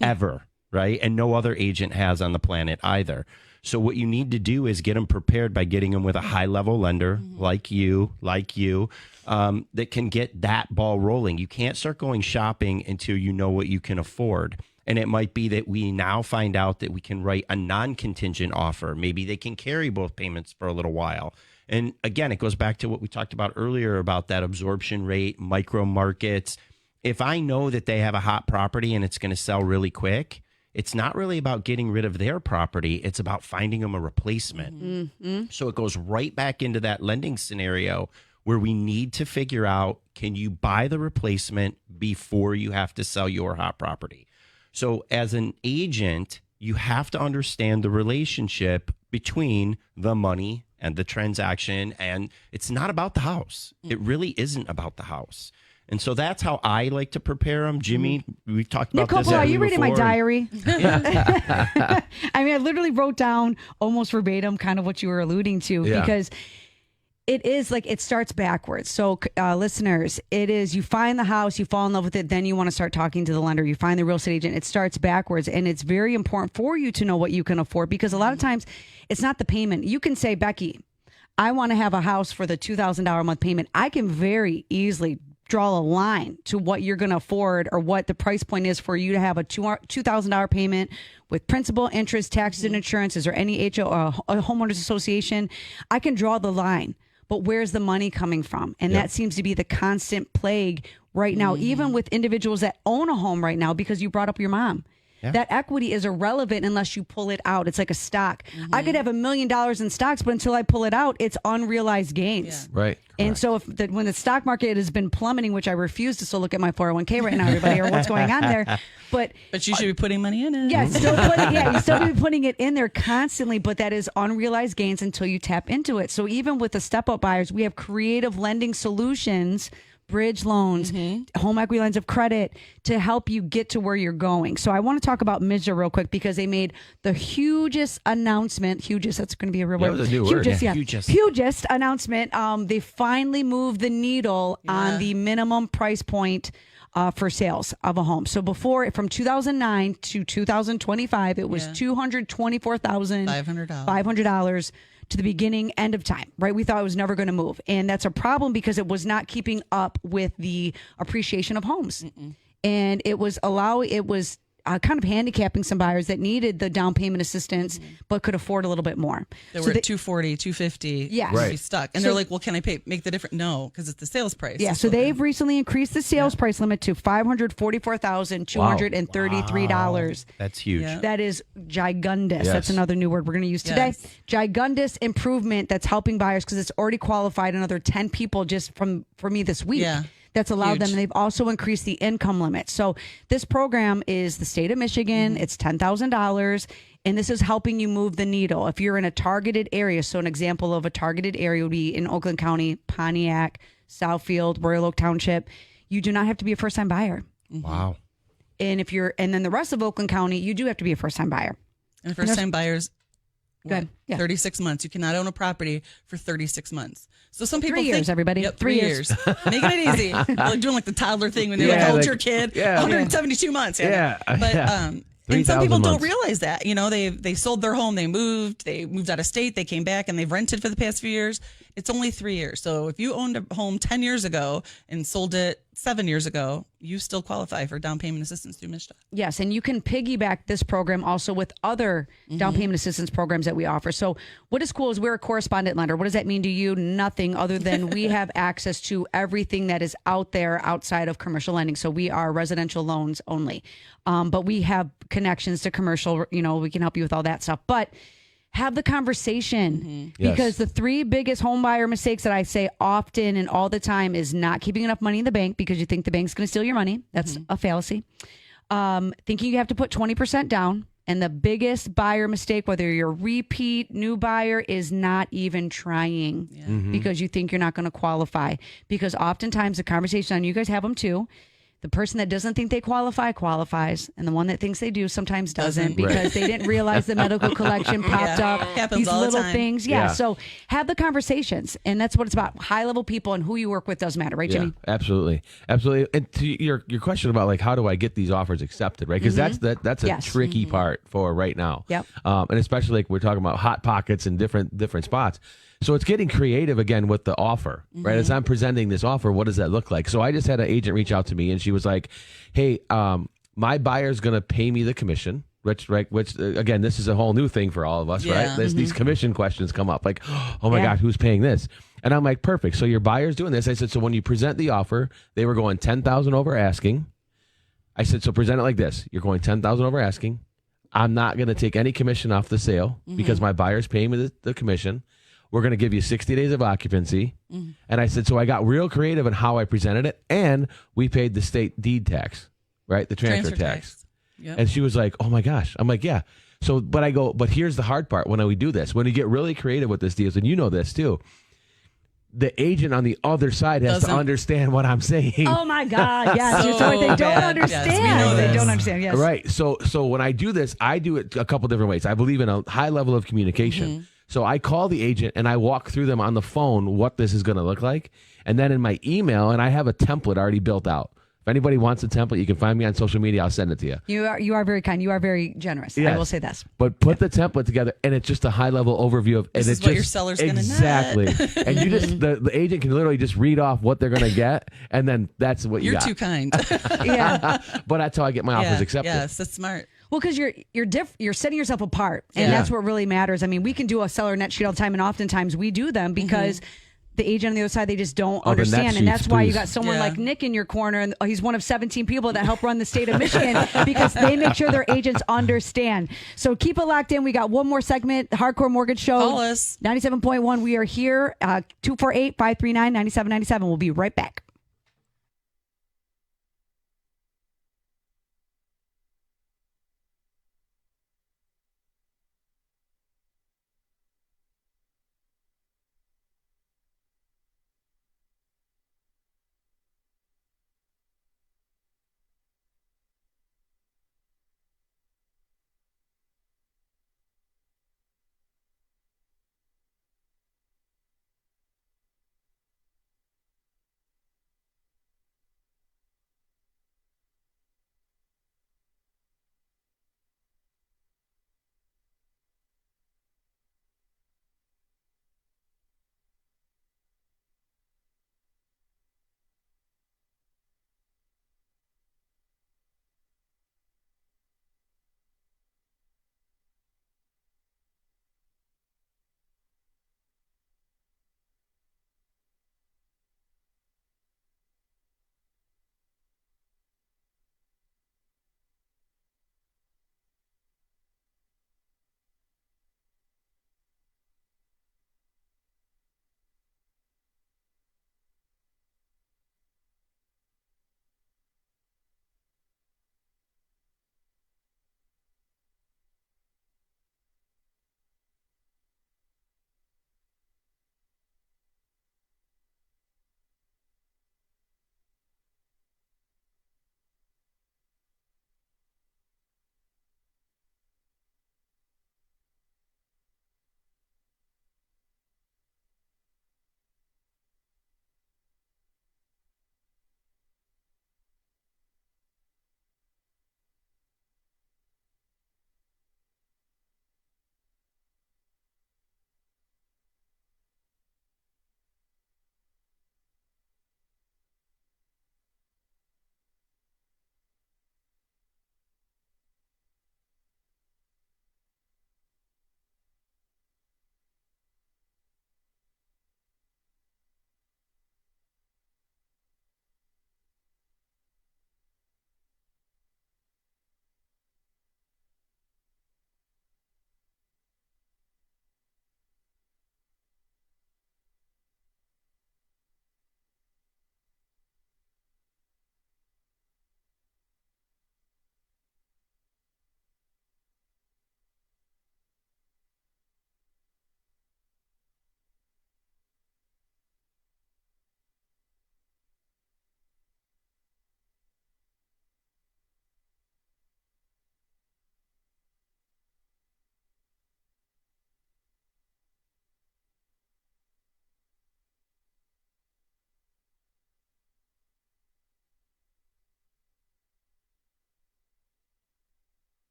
ever. right? And no other agent has on the planet either. So what you need to do is get them prepared by getting them with a high-level lender like you, that can get that ball rolling. You can't start going shopping until you know what you can afford. And it might be that we now find out that we can write a non-contingent offer. Maybe they can carry both payments for a little while. And again, it goes back to what we talked about earlier about that absorption rate, micro markets. If I know that they have a hot property and it's going to sell really quick, it's not really about getting rid of their property. It's about finding them a replacement. So it goes right back into that lending scenario where we need to figure out, can you buy the replacement before you have to sell your hot property? So as an agent, you have to understand the relationship between the money and the transaction. And it's not about the house. It really isn't about the house. And so that's how I like to prepare them. Jimmy, we've talked about this. Coppola, are you reading my before. diary? I mean, I literally wrote down almost verbatim kind of what you were alluding to because it is like it starts backwards. So listeners, it is you find the house, you fall in love with it, then you want to start talking to the lender. You find the real estate agent. It starts backwards. And it's very important for you to know what you can afford because a lot of times it's not the payment. You can say, Becky, I want to have a house for the $2,000 a month payment. I can very easily draw a line to what you're going to afford or what the price point is for you to have a $2,000 payment with principal, interest, taxes, and insurance. Is there any HO, a homeowners association? I can draw the line. But where's the money coming from? And that seems to be the constant plague right now, even with individuals that own a home right now, because you brought up your mom. Yeah. That equity is irrelevant unless you pull it out. It's like a stock. I could have $1 million in stocks, but until I pull it out, it's unrealized gains. Yeah. Right. And so when the stock market has been plummeting, which I refuse to still look at my 401k right now, everybody, or what's going on there. But you should be putting money in it. Yeah, you still be putting it in there constantly, but that is unrealized gains until you tap into it. So even with the step-up buyers, we have creative lending solutions, bridge loans, home equity lines of credit to help you get to where you're going. So I want to talk about MISJA real quick because they made the hugest announcement. Hugest, that's going to be a real word. That was a new word. Hugest announcement. They finally moved the needle on the minimum price point for sales of a home. So before, from 2009 to 2025, it was $224,500 to the beginning, end of time, right? We thought it was never going to move. And that's a problem because it was not keeping up with the appreciation of homes. And it was kind of handicapping some buyers that needed the down payment assistance, but could afford a little bit more. They were at $240, $250. Yeah. Right. Stuck. And they're like, well, can I make the difference? No, because it's the sales price. Yeah. So they've recently increased the sales price limit to $544,233. Wow. That's huge. Yeah. That is gigundous. Yes. That's another new word we're going to use today. Gigundous improvement that's helping buyers because it's already qualified another 10 people just for me this week. Yeah. That's allowed them. And they've also increased the income limit. So this program is the state of Michigan. It's $10,000. And this is helping you move the needle. If you're in a targeted area, so an example of a targeted area would be in Oakland County, Pontiac, Southfield, Royal Oak Township. You do not have to be a first-time buyer. Wow. And then the rest of Oakland County, you do have to be a first-time buyer. And first-time buyers, Good. Yeah. 36 months. You cannot own a property for 36 months. So some people 3 years, everybody. Yep, 3 years. Making it easy. Like doing like the toddler thing when they're hold your kid. 172 months. Yeah. But and some people don't realize that. You know, they sold their home, they moved out of state, they came back and they've rented for the past few years. It's only 3 years. So if you owned a home 10 years ago and sold it 7 years ago, you still qualify for down payment assistance through MISJA. Yes, and you can piggyback this program also with other down payment assistance programs that we offer. So what is cool is we're a correspondent lender. What does that mean to you? Nothing other than we have access to everything that is out there outside of commercial lending. So we are residential loans only. But we have connections to commercial, we can help you with all that stuff. But have the conversation because the 3 biggest home buyer mistakes that I say often and all the time is not keeping enough money in the bank because you think the bank's going to steal your money. That's a fallacy. Thinking you have to put 20% down. And the biggest buyer mistake, whether you're a repeat new buyer, is not even trying because you think you're not going to qualify. Because oftentimes the conversation, and you guys have them too, The person that doesn't think they qualifies, and the one that thinks they do sometimes doesn't because Right. they didn't realize the medical collection popped up. Happens These all the little time. things. Yeah. So have the conversations, and that's what it's about. High level people and who you work with does matter, right, Jimmy? Yeah, absolutely, absolutely. And to your question about like how do I get these offers accepted, right? Because that's a Yes. tricky part for right now. Yep. And especially like we're talking about hot pockets and different spots. So it's getting creative again with the offer, right? As I'm presenting this offer, what does that look like? So I just had an agent reach out to me, and she was like, "Hey, my buyer's going to pay me the commission." Which again, this is a whole new thing for all of us, Yeah. right? These commission questions come up, like, "Oh my Yeah. gosh, who's paying this?" And I'm like, "Perfect. So your buyer's doing this." I said, "So when you present the offer, they were going 10,000 over asking." I said, "So present it like this: you're going 10,000 over asking. I'm not going to take any commission off the sale because my buyer's paying me the commission. We're going to give you 60 days of occupancy." And I said, so I got real creative in how I presented it. And we paid the state deed tax, right? The transfer tax. Yep. And she was like, "Oh my gosh." I'm like, "Yeah." So, but here's the hard part when we do this, when we get really creative with this deals, and you know this too, the agent on the other side has to Doesn't- understand what I'm saying. Oh my God! Yes, So so they don't bad. Yes, understand. we know They this. don't understand. Yes, Right. So when I do this, I do it a couple different ways. I believe in a high level of communication. So I call the agent and I walk through them on the phone what this is going to look like. And then in my email, and I have a template already built out. If anybody wants a template, you can find me on social media. I'll send it to you. You are very kind. You are very generous. I Yes. will say this. But put the template together, and it's just a high level overview of. This and is it's what just, your seller's gonna net. exactly. And you just the agent can literally just read off what they're going to get, and then that's what you You're got. too kind. Yeah. But that's how I get my offers accepted. Yes, that's smart. Well, because you're setting yourself apart, and Yeah. that's what really matters. I mean, we can do a seller net sheet all the time, and oftentimes we do them because the agent on the other side, they just don't Oh, the net understand, and that's sheets, why you please. got someone Yeah. like Nick in your corner, and he's one of 17 people that help run the state of Michigan because they make sure their agents understand. So keep it locked in. We got one more segment, Hardcore Mortgage Show. Call us. 97.1. We are here. 248-539-9797. We'll be right back.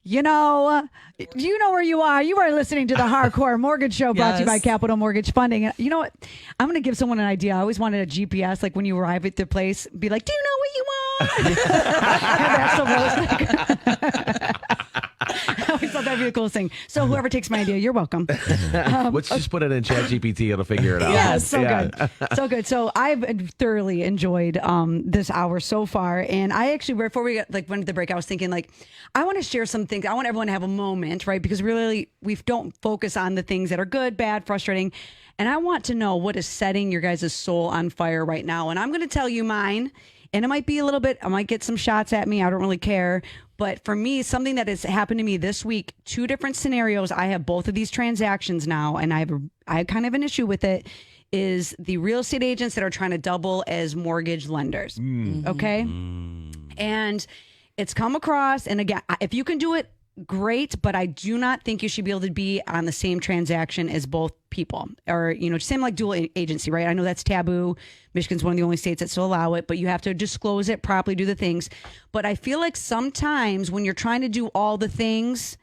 You know where you are. You are listening to the Hardcore Mortgage Show, brought to you by Capital Mortgage Funding. And you know what? I'm going to give someone an idea. I always wanted a GPS, like when you arrive at the place, be like, do you know what you want? I always thought that'd be the coolest thing. So whoever takes my idea, you're welcome. Let's just put it in ChatGPT. It'll figure it out. Yeah, good. So good. So I've thoroughly enjoyed this hour so far. And I actually, before we went to the break, I was thinking, like, I want to share some things. I want everyone to have a moment, right? Because we don't focus on the things that are good, bad, frustrating. And I want to know what is setting your guys' soul on fire right now. And I'm going to tell you mine. And it might be a little bit, I might get some shots at me. I don't really care. But for me, something that has happened to me this week, 2 different scenarios. I have both of these transactions now, and I have kind of an issue with it, is the real estate agents that are trying to double as mortgage lenders. Okay? And it's come across, and again, if you can do it, great, but I do not think you should be able to be on the same transaction as both people, or same like dual agency, right? I know that's taboo. Michigan's one of the only states that still allow it, but you have to disclose it properly, do the things. But I feel like sometimes when you're trying to do all the things,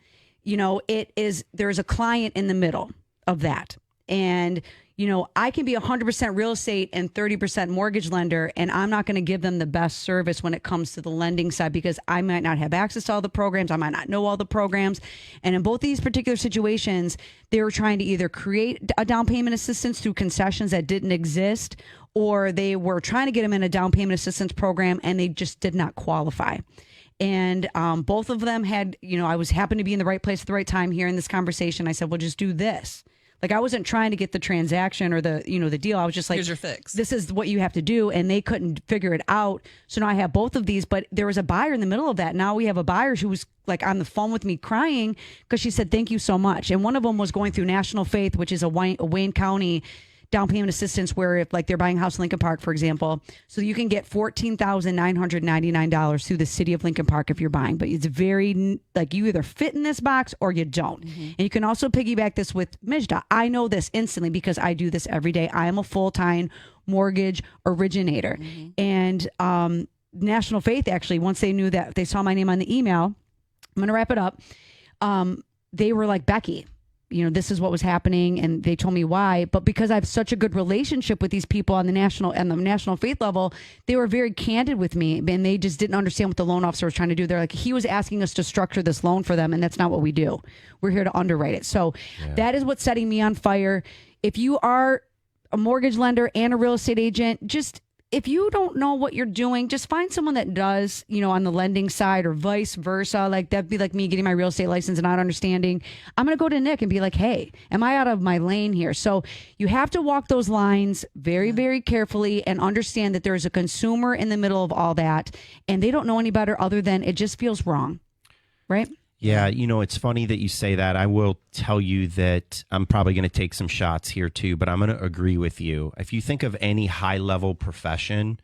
there's a client in the middle of that. And I can be 100% real estate and 30% mortgage lender, and I'm not going to give them the best service when it comes to the lending side because I might not have access to all the programs. I might not know all the programs. And in both these particular situations, they were trying to either create a down payment assistance through concessions that didn't exist, or they were trying to get them in a down payment assistance program and they just did not qualify. And both of them had, I was happened to be in the right place at the right time here in this conversation. I said, well, just do this. Like, I wasn't trying to get the transaction or the deal. I was just like, here's your fix. This is what you have to do. And they couldn't figure it out. So now I have both of these, but there was a buyer in the middle of that. Now we have a buyer who was like on the phone with me crying because she said, thank you so much. And one of them was going through National Faith, which is a Wayne County down payment assistance, where if like they're buying a house in Lincoln Park, for example, so you can get $14,999 through the city of Lincoln Park if you're buying, but it's very like you either fit in this box or you don't. And you can also piggyback this with Mijda. I know this instantly because I do this every day. I am a full-time mortgage originator. And National Faith, actually, once they knew that, they saw my name on the email, I'm going to wrap it up. They were like, Becky, this is what was happening, and they told me why. But because I have such a good relationship with these people on the national faith level, they were very candid with me, and they just didn't understand what the loan officer was trying to do. They're like, he was asking us to structure this loan for them, and that's not what we do. We're here to underwrite it. So that is what's setting me on fire. If you are a mortgage lender and a real estate agent, just if you don't know what you're doing, just find someone that does, on the lending side, or vice versa. Like, that'd be like me getting my real estate license and not understanding. I'm going to go to Nick and be like, hey, am I out of my lane here? So you have to walk those lines very, very carefully and understand that there's a consumer in the middle of all that, and they don't know any better other than it just feels wrong. Right? Yeah, it's funny that you say that. I will tell you that I'm probably going to take some shots here too, but I'm going to agree with you. If you think of any high-level profession,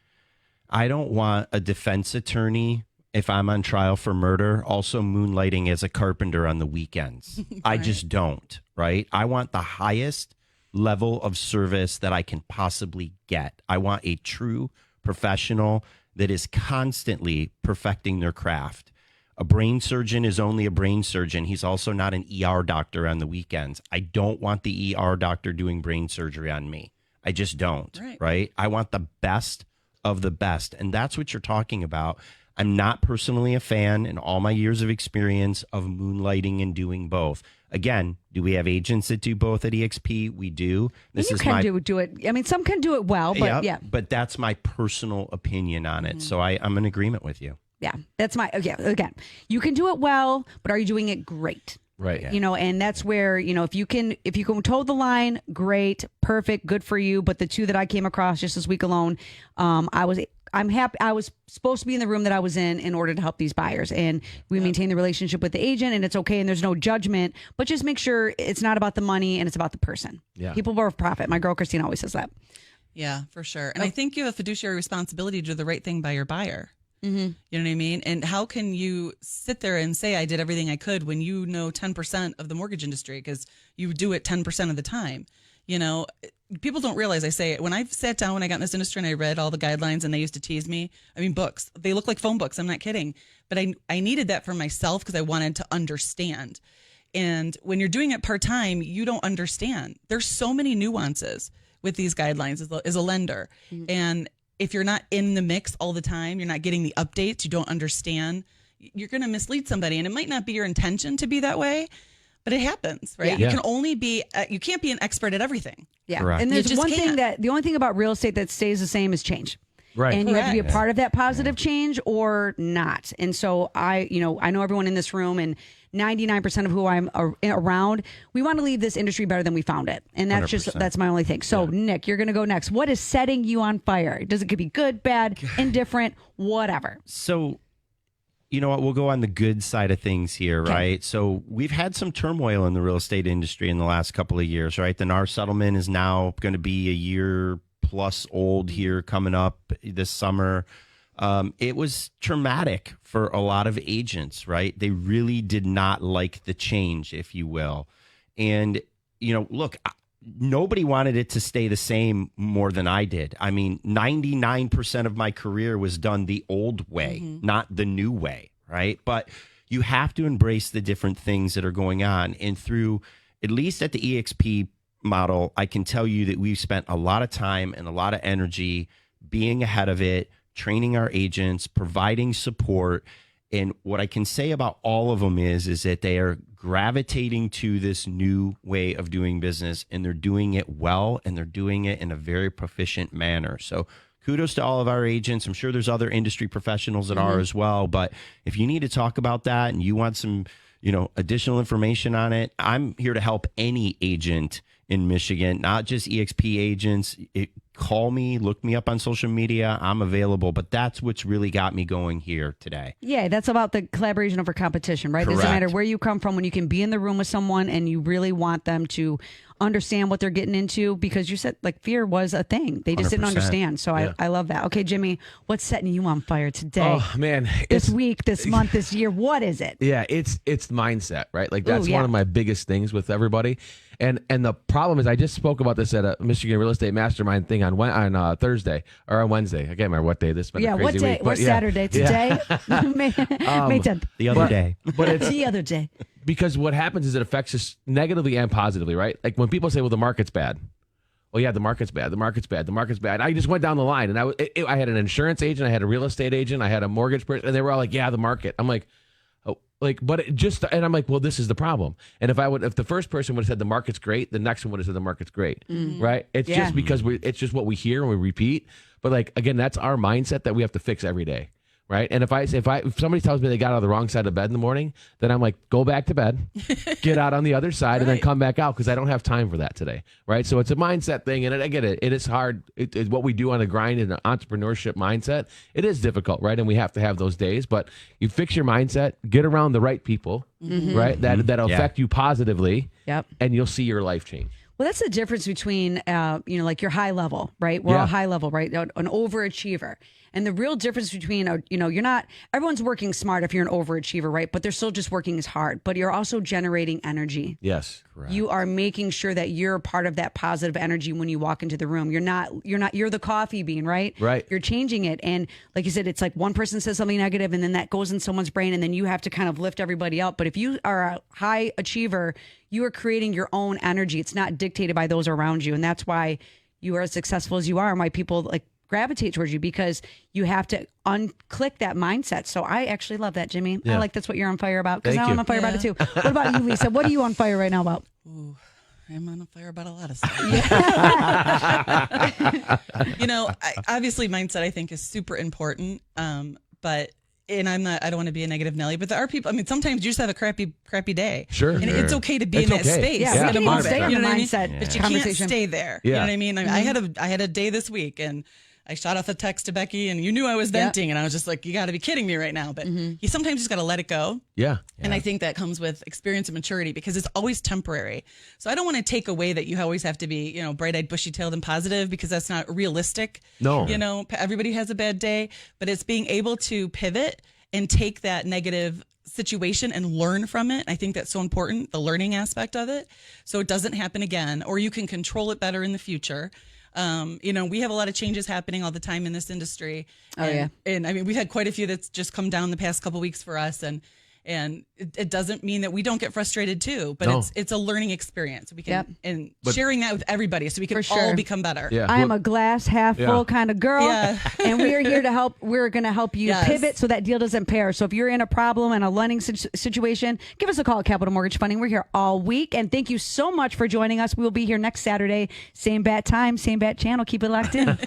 I don't want a defense attorney, if I'm on trial for murder, also moonlighting as a carpenter on the weekends. Right. I just don't, right? I want the highest level of service that I can possibly get. I want a true professional that is constantly perfecting their craft. A brain surgeon is only a brain surgeon. He's also not an ER doctor on the weekends. I don't want the ER doctor doing brain surgery on me. I just don't, right? I want the best of the best. And that's what you're talking about. I'm not personally a fan in all my years of experience of moonlighting and doing both. Again, do we have agents that do both at EXP? We do. This is do it. I mean, some can do it well, but yeah. But that's my personal opinion on it. So I'm in agreement with you. Yeah, that's again, you can do it well, but are you doing it great? Right. Yeah. And that's where, if you can toe the line, great, perfect, good for you. But the 2 that I came across just this week alone, I'm happy. I was supposed to be in the room that I was in order to help these buyers, and we maintain the relationship with the agent, and it's okay, and there's no judgment, but just make sure it's not about the money and it's about the person. Yeah. People are profit. My girl Christine always says that. Yeah, for sure. And I think you have a fiduciary responsibility to do the right thing by your buyer. You know what I mean? And how can you sit there and say, I did everything I could when you know 10% of the mortgage industry because you do it 10% of the time? people don't realize, I say, when I sat down when I got in this industry and I read all the guidelines and they used to tease me, I mean, books, they look like phone books. I'm not kidding. But I needed that for myself because I wanted to understand. And when you're doing it part-time, you don't understand. There's so many nuances with these guidelines as a lender. Mm-hmm. And if you're not in the mix all the time, you're not getting the updates, you don't understand, you're going to mislead somebody. And it might not be your intention to be that way, but it happens, right? Yeah. You can only be, you can't be an expert at everything. Yeah. Correct. And there's You just one thing can't. the only thing about real estate that stays the same is change. Right. And you have to be a Correct. part of that positive change or not. And so I know everyone in this room and 99% of who I'm around, we want to leave this industry better than we found it. And that's 100%. that's my only thing. So Nick, you're going to go next. What is setting you on fire? It could be good, bad, indifferent, whatever. So, you know what? We'll go on the good side of things here, right? So we've had some turmoil in the real estate industry in the last couple of years, right? The NAR settlement is now going to be a year plus old here coming up this summer. It was traumatic for a lot of agents, right? They really did not like the change, if you will. And, look, nobody wanted it to stay the same more than I did. I mean, 99% of my career was done the old way, not the new way, right? But you have to embrace the different things that are going on. And through, at least at the EXP model, I can tell you that we've spent a lot of time and a lot of energy being ahead of it, training our agents, providing support. And what I can say about all of them is that they are gravitating to this new way of doing business, and they're doing it well, and they're doing it in a very proficient manner. So kudos to all of our agents. I'm sure there's other industry professionals that are as well. But if you need to talk about that and you want some, additional information on it, I'm here to help any agent in Michigan, not just EXP agents. Call me, look me up on social media. I'm available. But that's what's really got me going here today. Yeah, that's about the collaboration over competition, right? Doesn't matter where you come from, when you can be in the room with someone and you really want them to understand what they're getting into, because you said fear was a thing. They just didn't 100%. understand. So I love that. Okay, Jimmy, what's setting you on fire today? Oh man, This week, this month, this year, what is it? Yeah, it's mindset, right? Like that's yeah. one of my biggest things with everybody. And the problem is, I just spoke about this at a Michigan Real Estate Mastermind thing on Thursday or on Wednesday. I can't remember what day. This has been a crazy what day? week. but What yeah. Saturday? Today? May 10th. The other day. But it's The other day. because what happens is it affects us negatively and positively, right? Like when people say, "Well, the market's bad." Well, yeah, the market's bad. The market's bad. The market's bad. I just went down the line, and I had an insurance agent, I had a real estate agent, I had a mortgage person, and they were all like, "Yeah, the market." I'm like, and I'm like, well, this is the problem. And if the first person would have said the market's great, the next one would have said the market's great, right? It's just because it's just what we hear and we repeat. But again, that's our mindset that we have to fix every day, right? And if somebody tells me they got out of the wrong side of bed in the morning, then I'm like, go back to bed, get out on the other side, and then come back out, because I don't have time for that today, right? So it's a mindset thing, and I get it. It is hard. It's what we do on a grind in an entrepreneurship mindset. It is difficult, right? And we have to have those days, but you fix your mindset, get around the right people, right? That'll affect you positively, and you'll see your life change. Well, that's the difference between, your high level, right? We're all high level, right? An overachiever. And the real difference between, everyone's working smart if you're an overachiever, right? But they're still just working as hard. But you're also generating energy. Yes. Correct. You are making sure that you're part of that positive energy when you walk into the room. You're the coffee bean, right? Right. You're changing it. And like you said, it's like one person says something negative and then that goes in someone's brain and then you have to kind of lift everybody up. But if you are a high achiever, you are creating your own energy. It's not dictated by those around you. And that's why you are as successful as you are and why people gravitate towards you, because you have to unclick that mindset. So I actually love that, Jimmy. I like that's what you're on fire about, because now I'm on fire about it too. What about you, Lisa? What are you on fire right now about? Ooh, I'm on fire about a lot of stuff. Obviously mindset I think is super important. But I don't want to be a negative Nelly, but there are people, sometimes you just have a crappy day. Sure. And it's okay to be It's in that okay. space. Yeah, we can even stay in the You know what I mean? mindset But you conversation. can't stay there. Yeah. You know what I mean? I had a day this week, and I shot off a text to Becky, and you knew I was venting, and I was just like, you got to be kidding me right now. But you sometimes just got to let it go. Yeah. And I think that comes with experience and maturity, because it's always temporary. So I don't want to take away that you always have to be, bright-eyed, bushy-tailed, and positive, because that's not realistic. No. Everybody has a bad day, but it's being able to pivot and take that negative situation and learn from it. I think that's so important, the learning aspect of it, so it doesn't happen again, or you can control it better in the future. We have a lot of changes happening all the time in this industry. And I mean, we've had quite a few that's just come down the past couple weeks for us, and it doesn't mean that we don't get frustrated too, but it's a learning experience. We can sharing that with everybody so we can all become better. Yeah. I am a glass half full kind of girl, and we are here to help. We're going to help you pivot so that deal doesn't pair. So if you're in a problem and a lending situation, give us a call at Capital Mortgage Funding. We're here all week, and thank you so much for joining us. We will be here next Saturday, same bat time, same bat channel. Keep it locked in.